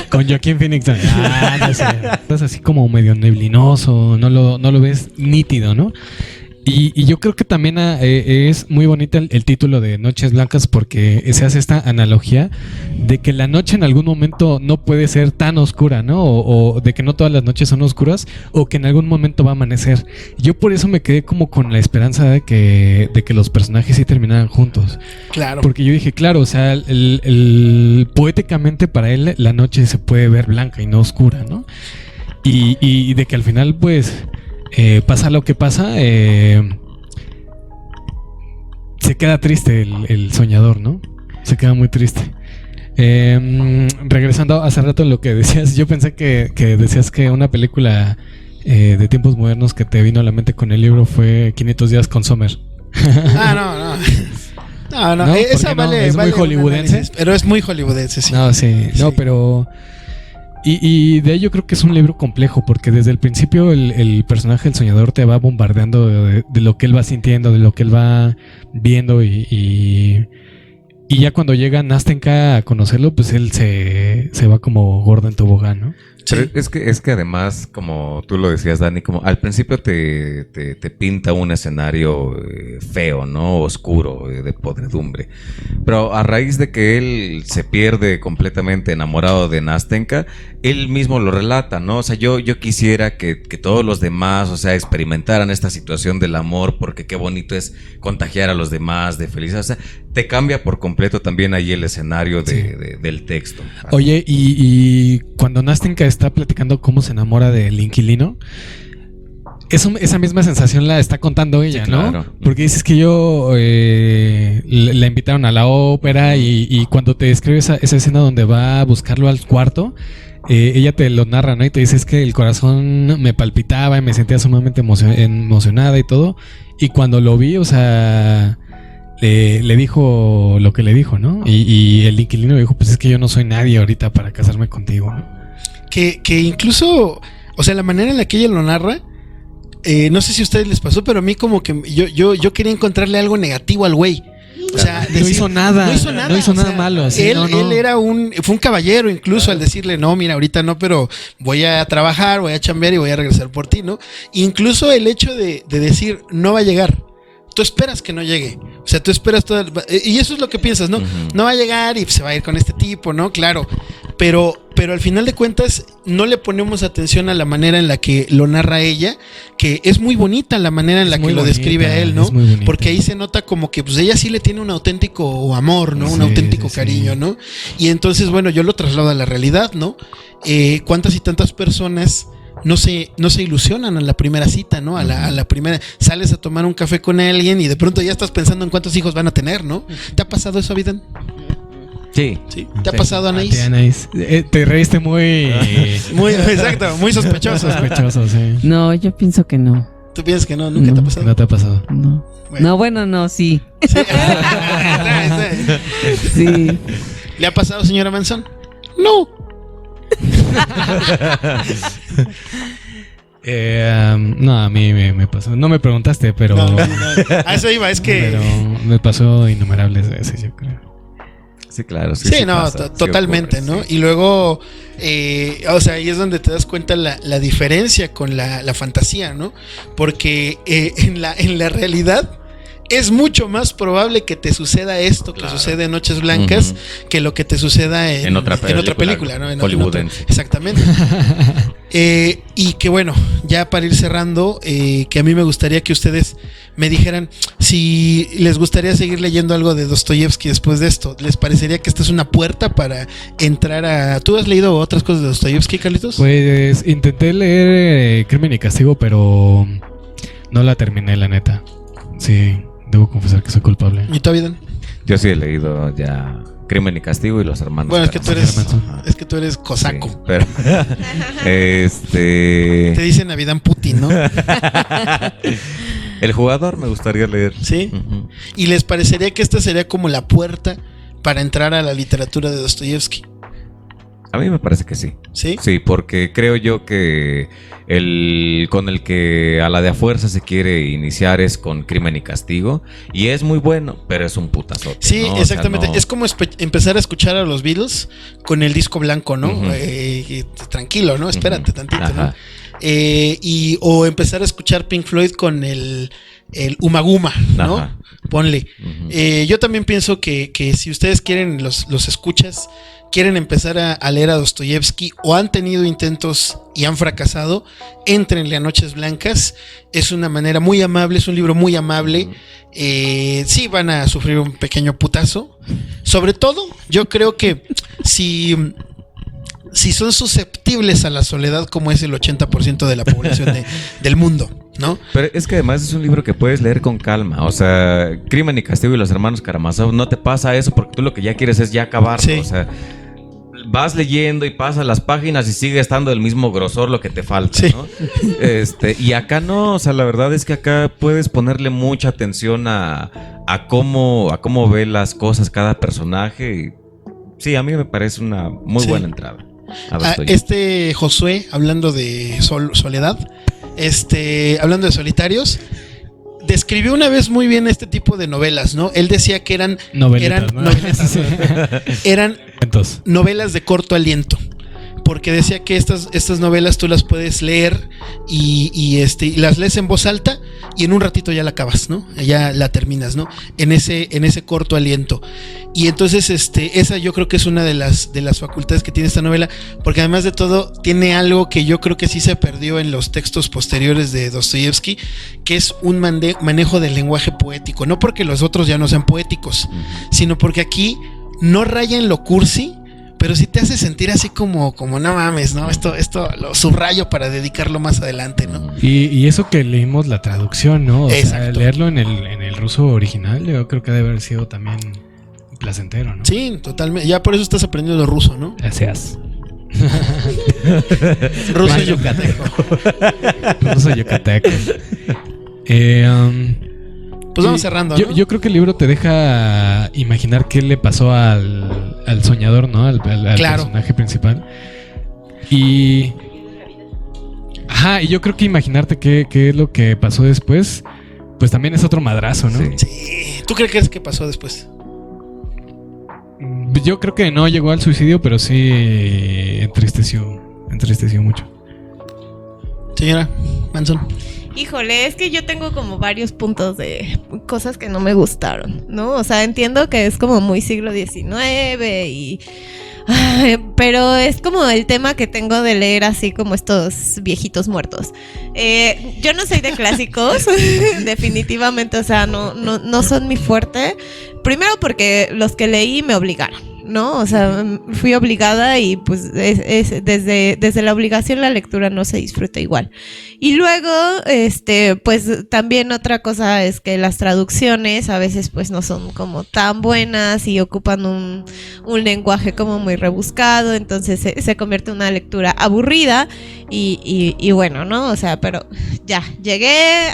Con Joaquín Phoenix. No sé. Es así como medio neblinoso, no lo ves nítido, ¿no? Y yo creo que también es muy bonita el título de Noches Blancas porque se hace esta analogía de que la noche en algún momento no puede ser tan oscura, ¿no? O de que no todas las noches son oscuras o que en algún momento va a amanecer. Yo por eso me quedé como con la esperanza de que los personajes sí terminaran juntos. Claro. Porque yo dije, claro, o sea, poéticamente para él la noche se puede ver blanca y no oscura, ¿no? Y de que al final, pues... pasa lo que pasa, se queda triste el soñador, ¿no? Se queda muy triste. Regresando hace rato a lo que decías, yo pensé que decías que una película de tiempos modernos que te vino a la mente con el libro fue 500 días con Sommer. No, esa vale. Es muy hollywoodense. Pero es muy hollywoodense, sí. No, sí. No, pero... Y de ello creo que es un libro complejo porque desde el principio el personaje, el soñador, te va bombardeando de lo que él va sintiendo, de lo que él va viendo y ya cuando llega Nastenka a conocerlo, pues él se va como gordo en tobogán, ¿no? Pero es que además, como tú lo decías, Dani, como al principio te pinta un escenario feo, ¿no? Oscuro, de podredumbre. Pero a raíz de que él se pierde completamente enamorado de Nastenka, él mismo lo relata, ¿no? O sea, yo quisiera que todos los demás, o sea, experimentaran esta situación del amor, porque qué bonito es contagiar a los demás de felicidad. O sea, te cambia por completo también ahí el escenario del texto. Oye, y cuando Nastenka está platicando cómo se enamora del inquilino, esa misma sensación la está contando ella, sí, claro, ¿no? Porque dices que la invitaron a la ópera y cuando te describe esa escena donde va a buscarlo al cuarto, ella te lo narra, ¿no? Y te dice es que el corazón me palpitaba y me sentía sumamente emocionada y todo. Y cuando lo vi, o sea, le dijo lo que le dijo, ¿no? Y el inquilino le dijo, pues es que yo no soy nadie ahorita para casarme contigo, ¿no? Que incluso, o sea, la manera en la que ella lo narra, no sé si a ustedes les pasó, pero a mí como que yo quería encontrarle algo negativo al güey. O sea, no hizo nada malo. Sí, él fue un caballero incluso al decirle, no, mira, ahorita no, pero voy a trabajar, voy a chambear y voy a regresar por ti, ¿no? Incluso el hecho de decir, no va a llegar. Tú esperas que no llegue. O sea, tú esperas todo. Y eso es lo que piensas, ¿no? No va a llegar y se va a ir con este tipo, ¿no? Claro. Pero al final de cuentas no le ponemos atención a la manera en la que lo narra ella, que es muy bonita la manera en la que lo describe a él, ¿no? Porque ahí se nota como que pues ella sí le tiene un auténtico amor, ¿no? Un auténtico cariño, ¿no? Y entonces, bueno, yo lo traslado a la realidad, ¿no? ¿Cuántas y tantas personas no se ilusionan a la primera cita, ¿no? A la primera, sales a tomar un café con alguien y de pronto ya estás pensando en cuántos hijos van a tener, ¿no? ¿Te ha pasado eso, Avidan? Sí. ¿Te ha pasado, Anaís? Anaís. Te reíste muy... muy exacto, muy sospechoso. Sospechoso, sí. No, yo pienso que no. ¿Tú piensas que no? ¿Nunca te ha pasado? No te ha pasado. No. Bueno, sí. Sí. ¿Le ha pasado, señora Manzón? No. No, a mí me pasó. No me preguntaste, pero... No. A eso iba, es que... Pero me pasó innumerables veces, yo creo. Sí, claro. Sí, no, pasa, totalmente, ocurre, ¿no? Sí. Y luego, o sea, ahí es donde te das cuenta la diferencia con la fantasía, ¿no? Porque en la realidad es mucho más probable que te suceda esto que sucede en Noches Blancas que lo que te suceda en otra película, ¿no? En hollywoodense. Exactamente. Y que bueno, ya para ir cerrando, que a mí me gustaría que ustedes me dijeran si les gustaría seguir leyendo algo de Dostoyevsky después de esto. ¿Les parecería que esta es una puerta para entrar a... ¿Tú has leído otras cosas de Dostoyevsky, Carlitos? Pues intenté leer Crimen y Castigo, pero no la terminé, la neta. Sí, debo confesar que soy culpable. ¿Y tú, Avidan? Yo sí he leído ya Crimen y Castigo y Los Hermanos. Bueno, es que tú eres cosaco. Sí, pero te dicen Avidan Putin, ¿no? El Jugador me gustaría leer. ¿Sí? ¿Y les parecería que esta sería como la puerta para entrar a la literatura de Dostoyevsky? A mí me parece que sí. ¿Sí? Sí, porque creo yo que con el que a la de a fuerza se quiere iniciar es con Crimen y Castigo. Y es muy bueno, pero es un putazote. Sí, ¿no? O Exactamente. sea, no... Es como empezar a escuchar a los Beatles con el disco blanco, ¿no? Tranquilo, ¿no? Espérate tantito, ¿no? O empezar a escuchar Pink Floyd con el Umaguma, ¿no? Ajá. Ponle. Yo también pienso que si ustedes quieren, los escuchas, quieren empezar a leer a Dostoyevsky o han tenido intentos y han fracasado, éntrenle a Noches Blancas. Es una manera muy amable, es un libro muy amable. Sí van a sufrir un pequeño putazo. Sobre todo, yo creo que si son susceptibles a la soledad, como es el 80% de la población del mundo, ¿no? Pero es que además es un libro que puedes leer con calma. O sea, Crimen y Castigo y Los Hermanos Karamazov, no te pasa eso porque tú lo que ya quieres es ya acabarlo. Sí. O sea, vas leyendo y pasas las páginas y sigue estando del mismo grosor lo que te falta, sí, ¿no? Y acá no, o sea, la verdad es que acá puedes ponerle mucha atención a cómo ve las cosas cada personaje. Y sí, a mí me parece una muy buena entrada. Josué, hablando de soledad, hablando de solitarios, describió una vez muy bien este tipo de novelas, ¿no? Él decía que eran novelas de corto aliento, porque decía que estas novelas tú las puedes leer y las lees en voz alta y en un ratito ya la acabas, ¿no? Ya la terminas, ¿no? En ese corto aliento. Y entonces esa yo creo que es una de las facultades que tiene esta novela, porque además de todo tiene algo que yo creo que sí se perdió en los textos posteriores de Dostoyevsky, que es un manejo del lenguaje poético, no porque los otros ya no sean poéticos, sino porque aquí no raya en lo cursi, pero sí te hace sentir así como no mames, ¿no? Esto lo subrayo para dedicarlo más adelante, ¿no? Y eso que leímos la traducción, ¿no? O Exacto. sea, leerlo en el ruso original, yo creo que debe haber sido también placentero, ¿no? Sí, totalmente. Ya por eso estás aprendiendo ruso, ¿no? Gracias. Ruso Más yucateco. Ruso yucateco. Pues vamos cerrando, ¿no? Yo creo que el libro te deja imaginar qué le pasó al soñador, ¿no? Al Claro. personaje principal. Y yo creo que imaginarte qué es lo que pasó después, pues también es otro madrazo, ¿no? Sí. Sí. ¿Tú crees que pasó después? Yo creo que no llegó al suicidio, pero sí entristeció mucho. Señora Manson. Híjole, es que yo tengo como varios puntos de cosas que no me gustaron, ¿no? O sea, entiendo que es como muy siglo XIX y... pero es como el tema que tengo de leer así como estos viejitos muertos. Yo no soy de clásicos, definitivamente, o sea, no son mi fuerte. Primero porque los que leí me obligaron, ¿no? O sea, fui obligada y pues desde la obligación la lectura no se disfruta igual. Y luego, pues también otra cosa es que las traducciones a veces pues no son como tan buenas y ocupan un lenguaje como muy rebuscado, entonces se convierte en una lectura aburrida y bueno, ¿no? O sea, pero ya, llegué,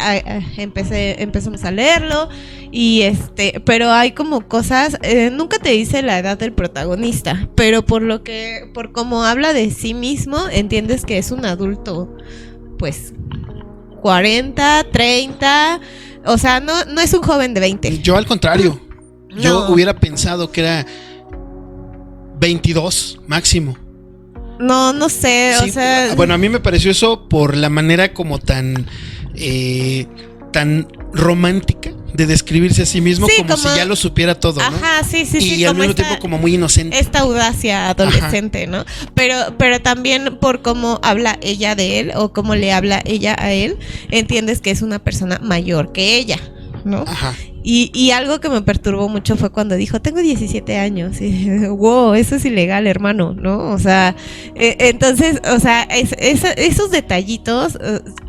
empezamos a leerlo y pero hay como cosas, nunca te dice la edad del protagonista, pero por cómo habla de sí mismo, entiendes que es un adulto, pues 40, 30, o sea, no es un joven de 20. Yo al contrario. Yo No. hubiera pensado que era 22 máximo. No sé, Sí, o sea... bueno, a mí me pareció eso por la manera como tan romántica de describirse a sí mismo, Sí, como si como- ya lo supiera todo, ¿no? Ajá, sí, Y al como mismo tiempo como muy inocente. esta audacia adolescente, ¿no? Pero también por cómo habla ella de él o cómo le habla ella a él, entiendes que es una persona mayor que ella, ¿no? Ajá. Y algo que me perturbó mucho fue cuando dijo, tengo 17 años. Y, wow, eso es ilegal, hermano, ¿no? O sea, entonces, o sea, esos detallitos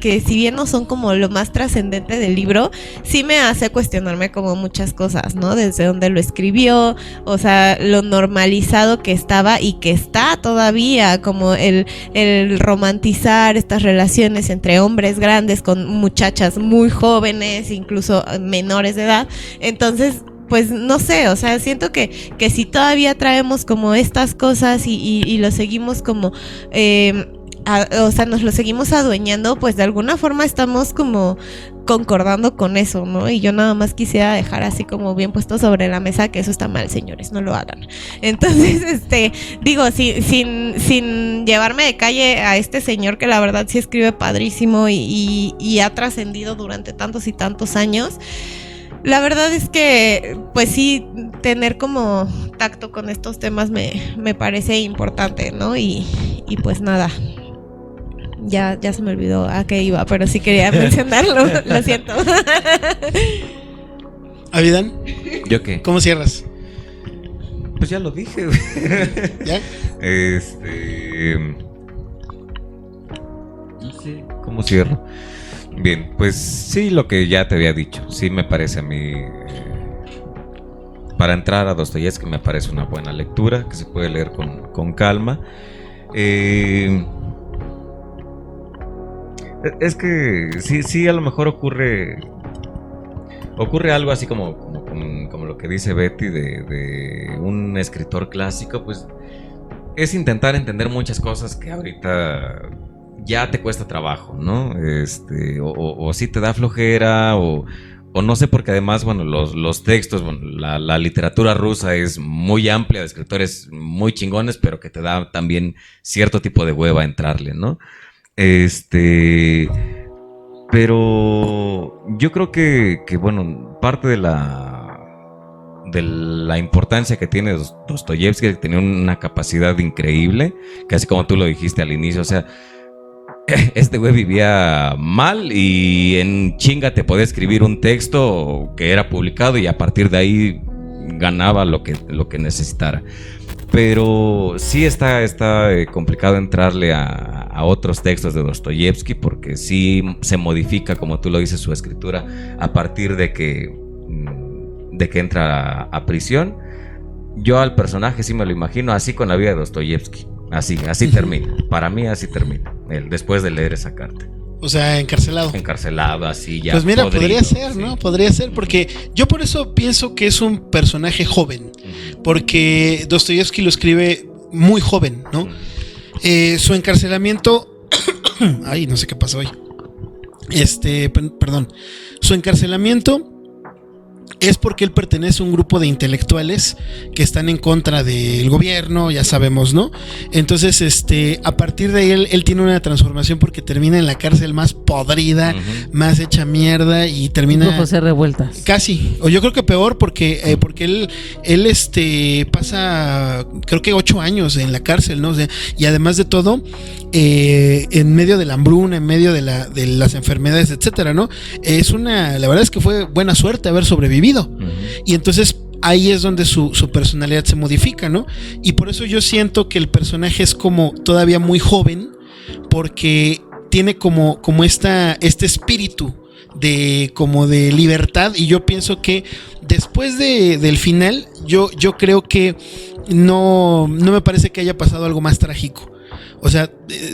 que si bien no son como lo más trascendente del libro, sí me hace cuestionarme como muchas cosas, ¿no? Desde dónde lo escribió, o sea, lo normalizado que estaba y que está todavía, como el romantizar estas relaciones entre hombres grandes con muchachas muy jóvenes, incluso menores de edad. Entonces, pues no sé, o sea, siento que si todavía traemos como estas cosas y lo seguimos como, o sea, nos lo seguimos adueñando, pues de alguna forma estamos como concordando con eso, ¿no? Y yo nada más quisiera dejar así como bien puesto sobre la mesa que eso está mal, señores, no lo hagan. Entonces, digo, sin llevarme de calle a este señor que la verdad sí escribe padrísimo y ha trascendido durante tantos y tantos años. La verdad es que, pues sí, tener como tacto con estos temas me parece importante, ¿no? Y pues nada, ya se me olvidó a qué iba, pero sí quería mencionarlo, lo siento. Avidan, ¿Yo qué? ¿cómo cierras? Pues ya lo dije, güey. ¿Ya? No sé cómo cierro. Bien, pues sí, lo que ya te había dicho. Sí me parece a mí... para entrar a Dostoyevsky me parece una buena lectura, que se puede leer con calma. Es que sí, a lo mejor ocurre algo así como lo que dice Betty de un escritor clásico, pues es intentar entender muchas cosas que ahorita ya te cuesta trabajo, ¿no? O sí te da flojera, o no sé, porque además, bueno, los textos, bueno, la literatura rusa es muy amplia, de escritores muy chingones, pero que te da también cierto tipo de hueva entrarle, ¿no? Pero yo creo que bueno, parte de la importancia que tiene Dostoyevsky, que tenía una capacidad increíble, casi como tú lo dijiste al inicio, o sea, este güey vivía mal y en chinga te podía escribir un texto que era publicado y a partir de ahí ganaba lo que necesitara. Pero sí está complicado entrarle a otros textos de Dostoyevsky, porque sí se modifica, como tú lo dices, su escritura a partir de que entra a prisión. Yo al personaje sí me lo imagino así con la vida de Dostoyevsky. Así termina. Para mí así termina. Después de leer esa carta. O sea, encarcelado. Encarcelado, así ya. Pues mira, podrido, podría ser, sí. ¿no? Podría ser, porque yo por eso pienso que es un personaje joven, porque Dostoyevsky lo escribe muy joven, ¿no? Su encarcelamiento... Ay, no sé qué pasó hoy. Perdón. Su encarcelamiento es porque él pertenece a un grupo de intelectuales que están en contra del gobierno, ya sabemos, ¿no? Entonces, a partir de ahí él tiene una transformación porque termina en la cárcel más podrida, más hecha mierda y termina... José Revueltas. Casi, o yo creo que peor porque él pasa creo que 8 años en la cárcel, ¿no? O sea, y además de todo, en medio de la hambruna, en medio de las enfermedades, etcétera, ¿no? La verdad es que fue buena suerte haber sobrevivido. Y entonces ahí es donde su personalidad se modifica, ¿no? Y por eso yo siento que el personaje es como todavía muy joven, porque tiene como este espíritu como de libertad, y yo pienso que después del final yo creo que no me parece que haya pasado algo más trágico. O sea,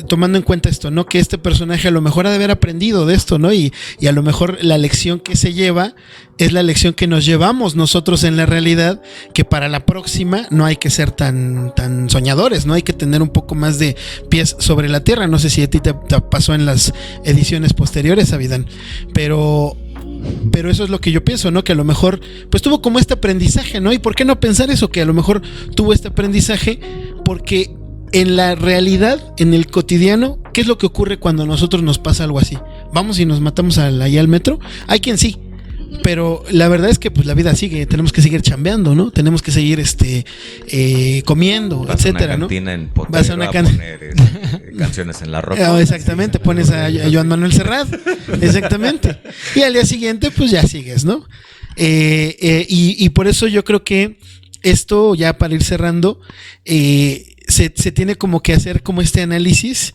tomando en cuenta esto, ¿no? Que este personaje a lo mejor ha de haber aprendido de esto, ¿no? Y a lo mejor la lección que se lleva es la lección que nos llevamos nosotros en la realidad, que para la próxima no hay que ser tan soñadores, ¿no? Hay que tener un poco más de pies sobre la tierra. No sé si a ti te pasó en las ediciones posteriores, Abidán, pero eso es lo que yo pienso, ¿no? Que a lo mejor pues tuvo como este aprendizaje, ¿no? ¿Y por qué no pensar eso? Que a lo mejor tuvo este aprendizaje porque en la realidad, en el cotidiano, ¿qué es lo que ocurre cuando a nosotros nos pasa algo así? ¿Vamos y nos matamos allá al metro? Hay quien sí, pero la verdad es que pues la vida sigue, tenemos que seguir chambeando, ¿no? Tenemos que seguir comiendo, etcétera, ¿no? Vas a una cantina en poner canciones en la roca. Exactamente, pones a Joan Manuel Serrat, exactamente. Y al día siguiente pues ya sigues, ¿no? Y por eso yo creo que esto, ya para ir cerrando, se tiene como que hacer como este análisis.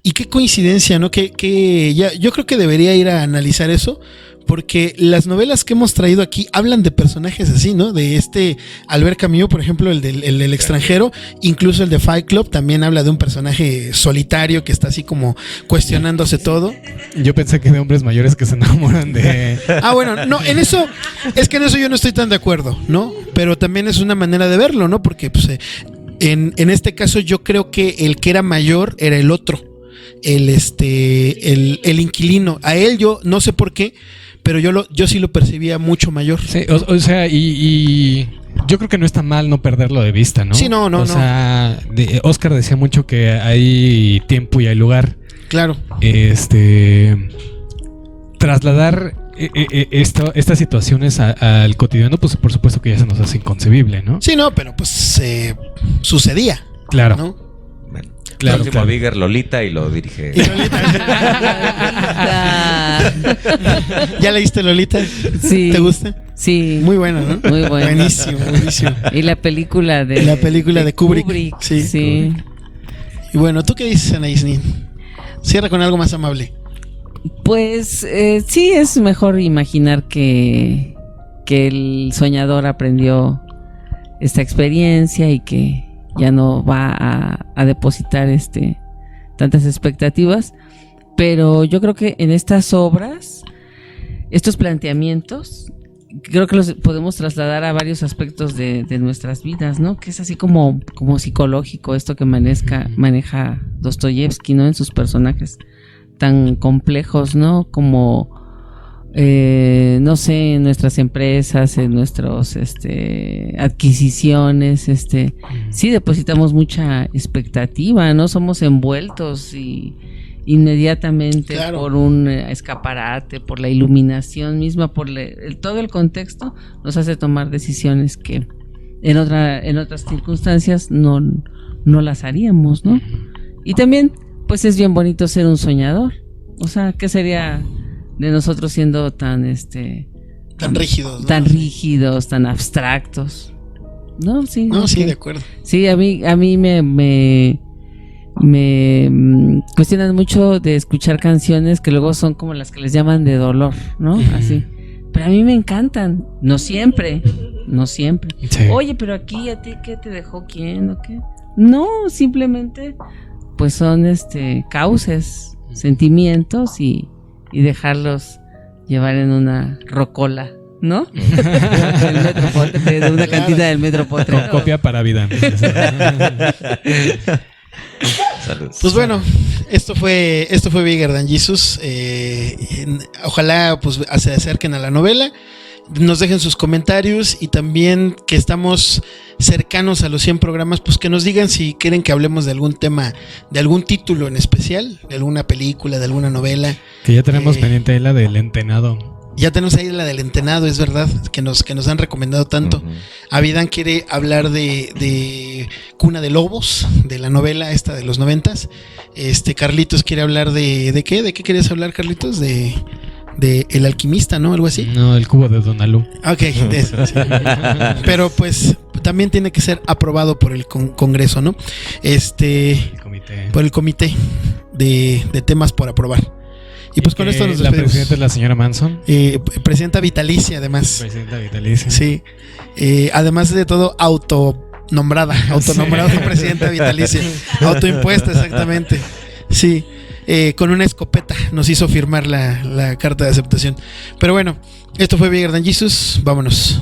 Y qué coincidencia, ¿no? Que yo creo que debería ir a analizar eso, porque las novelas que hemos traído aquí hablan de personajes así, ¿no? De Albert Camus, por ejemplo, el del extranjero, incluso el de Fight Club también habla de un personaje solitario que está así como cuestionándose todo. Yo pensé que de hombres mayores que se enamoran de... Bueno, no, en eso yo no estoy tan de acuerdo, ¿no? Pero también es una manera de verlo, ¿no? Porque pues en este caso yo creo que el que era mayor era el otro, el inquilino. A él yo no sé por qué, pero yo sí lo percibía mucho mayor. Sí, o sea, y yo creo que no está mal no perderlo de vista, ¿no? Sí, no. O sea, Oscar decía mucho que hay tiempo y hay lugar. Claro. Trasladar estas situaciones al cotidiano, pues por supuesto que ya se nos hace inconcebible, ¿no? Sí, no, pero pues sucedía. Claro. ¿No? Bueno, Claro, próximo claro. Bigger Lolita y lo dirige. ¿Y Lolita? ¿Ya leíste Lolita? Sí. ¿Te gusta? Sí. Muy buena, ¿no? Muy buena. Buenísimo. Y la película de Kubrick. Sí. Sí. Y bueno, ¿tú qué dices, Ana Isnin? Cierra con algo más amable. Pues sí, es mejor imaginar que el soñador aprendió esta experiencia y que ya no va a depositar tantas expectativas, pero yo creo que en estas obras, estos planteamientos, creo que los podemos trasladar a varios aspectos de nuestras vidas, ¿no? Que es así como psicológico esto que maneja Dostoyevsky, ¿no? En sus personajes tan complejos, ¿no? Como no sé, en nuestras empresas, en nuestras adquisiciones, sí depositamos mucha expectativa, ¿no? Somos envueltos inmediatamente, claro, por un escaparate, por la iluminación misma, por todo el contexto nos hace tomar decisiones que en otras circunstancias no las haríamos, ¿no? Y también, pues es bien bonito ser un soñador. O sea, ¿qué sería de nosotros siendo tan rígidos, ¿no? Tan rígidos, tan abstractos? No, sí. No, okay. sí, de acuerdo. Sí, a mí me cuestionan mucho de escuchar canciones que luego son como las que les llaman de dolor, ¿no? Así. Pero a mí me encantan. No siempre. Sí. Oye, pero aquí, ¿a ti qué te dejó quién o qué? No, simplemente pues son cauces, sentimientos y dejarlos llevar en una rocola, ¿no? Del Metro Potre, de una cantina del Metro Potre. Con copia para vida. Saludos. Pues bueno, esto fue Bigger Than Jesus. Ojalá pues se acerquen a la novela, nos dejen sus comentarios y también que estamos cercanos a los 100 programas, pues que nos digan si quieren que hablemos de algún tema, de algún título en especial, de alguna película, de alguna novela. Que ya tenemos pendiente ahí la del Entenado. Ya tenemos ahí la del Entenado, es verdad, que nos han recomendado tanto. Ujú. Avidan quiere hablar de Cuna de Lobos, de la novela esta de los 90s. Carlitos quiere hablar ¿de qué? ¿De qué querías hablar, Carlitos? De El Alquimista, ¿no? Algo así. No, el cubo de Donalú. Ok, de eso, sí. Pero pues también tiene que ser aprobado por el Congreso, ¿no? El comité. Por el comité de temas por aprobar. Y pues con esto nos La despedimos. presidenta es la señora Manson. Presidenta vitalicia, además. Presidenta vitalicia. Sí. Además de todo, autonombrada presidenta vitalicia. Autoimpuesta, exactamente. Sí. Con una escopeta nos hizo firmar la carta de aceptación. Pero bueno, esto fue Bigger Than Jesus. Vámonos.